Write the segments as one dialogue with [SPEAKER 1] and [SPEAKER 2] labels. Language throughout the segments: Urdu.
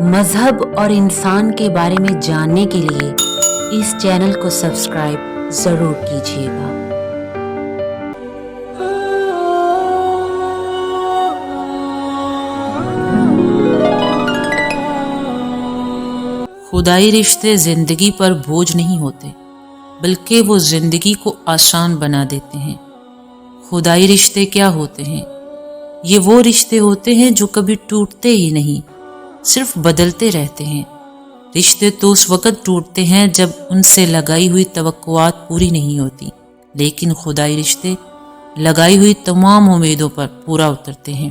[SPEAKER 1] مذہب اور انسان کے بارے میں جاننے کے لیے اس چینل کو سبسکرائب ضرور کیجیے گا۔ خدائی رشتے زندگی پر بوجھ نہیں ہوتے، بلکہ وہ زندگی کو آسان بنا دیتے ہیں۔ خدائی رشتے کیا ہوتے ہیں؟ یہ وہ رشتے ہوتے ہیں جو کبھی ٹوٹتے ہی نہیں، صرف بدلتے رہتے ہیں۔ رشتے تو اس وقت ٹوٹتے ہیں جب ان سے لگائی ہوئی توقعات پوری نہیں ہوتی، لیکن خدائی رشتے لگائی ہوئی تمام امیدوں پر پورا اترتے ہیں۔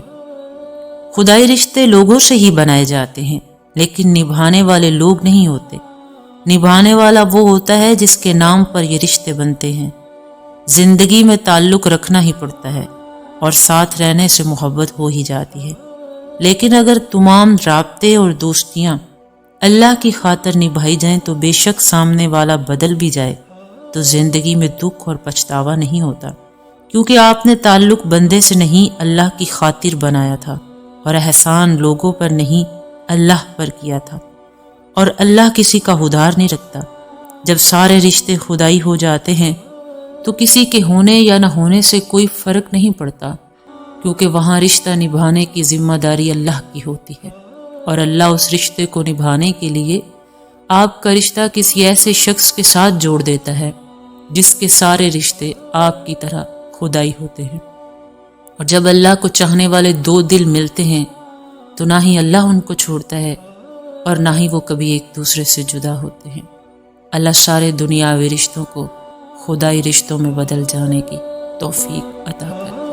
[SPEAKER 1] خدائی رشتے لوگوں سے ہی بنائے جاتے ہیں، لیکن نبھانے والے لوگ نہیں ہوتے۔ نبھانے والا وہ ہوتا ہے جس کے نام پر یہ رشتے بنتے ہیں۔ زندگی میں تعلق رکھنا ہی پڑتا ہے، اور ساتھ رہنے سے محبت ہو ہی جاتی ہے، لیکن اگر تمام رابطے اور دوستیاں اللہ کی خاطر نبھائی جائیں تو بے شک سامنے والا بدل بھی جائے تو زندگی میں دکھ اور پچھتاوا نہیں ہوتا، کیونکہ آپ نے تعلق بندے سے نہیں اللہ کی خاطر بنایا تھا، اور احسان لوگوں پر نہیں اللہ پر کیا تھا، اور اللہ کسی کا ادھار نہیں رکھتا۔ جب سارے رشتے خدائی ہو جاتے ہیں تو کسی کے ہونے یا نہ ہونے سے کوئی فرق نہیں پڑتا، کیونکہ وہاں رشتہ نبھانے کی ذمہ داری اللہ کی ہوتی ہے، اور اللہ اس رشتے کو نبھانے کے لیے آپ کا رشتہ کسی ایسے شخص کے ساتھ جوڑ دیتا ہے جس کے سارے رشتے آپ کی طرح خدائی ہوتے ہیں۔ اور جب اللہ کو چاہنے والے دو دل ملتے ہیں تو نہ ہی اللہ ان کو چھوڑتا ہے اور نہ ہی وہ کبھی ایک دوسرے سے جدا ہوتے ہیں۔ اللہ سارے دنیاوی رشتوں کو خدائی رشتوں میں بدل جانے کی توفیق عطا کرے۔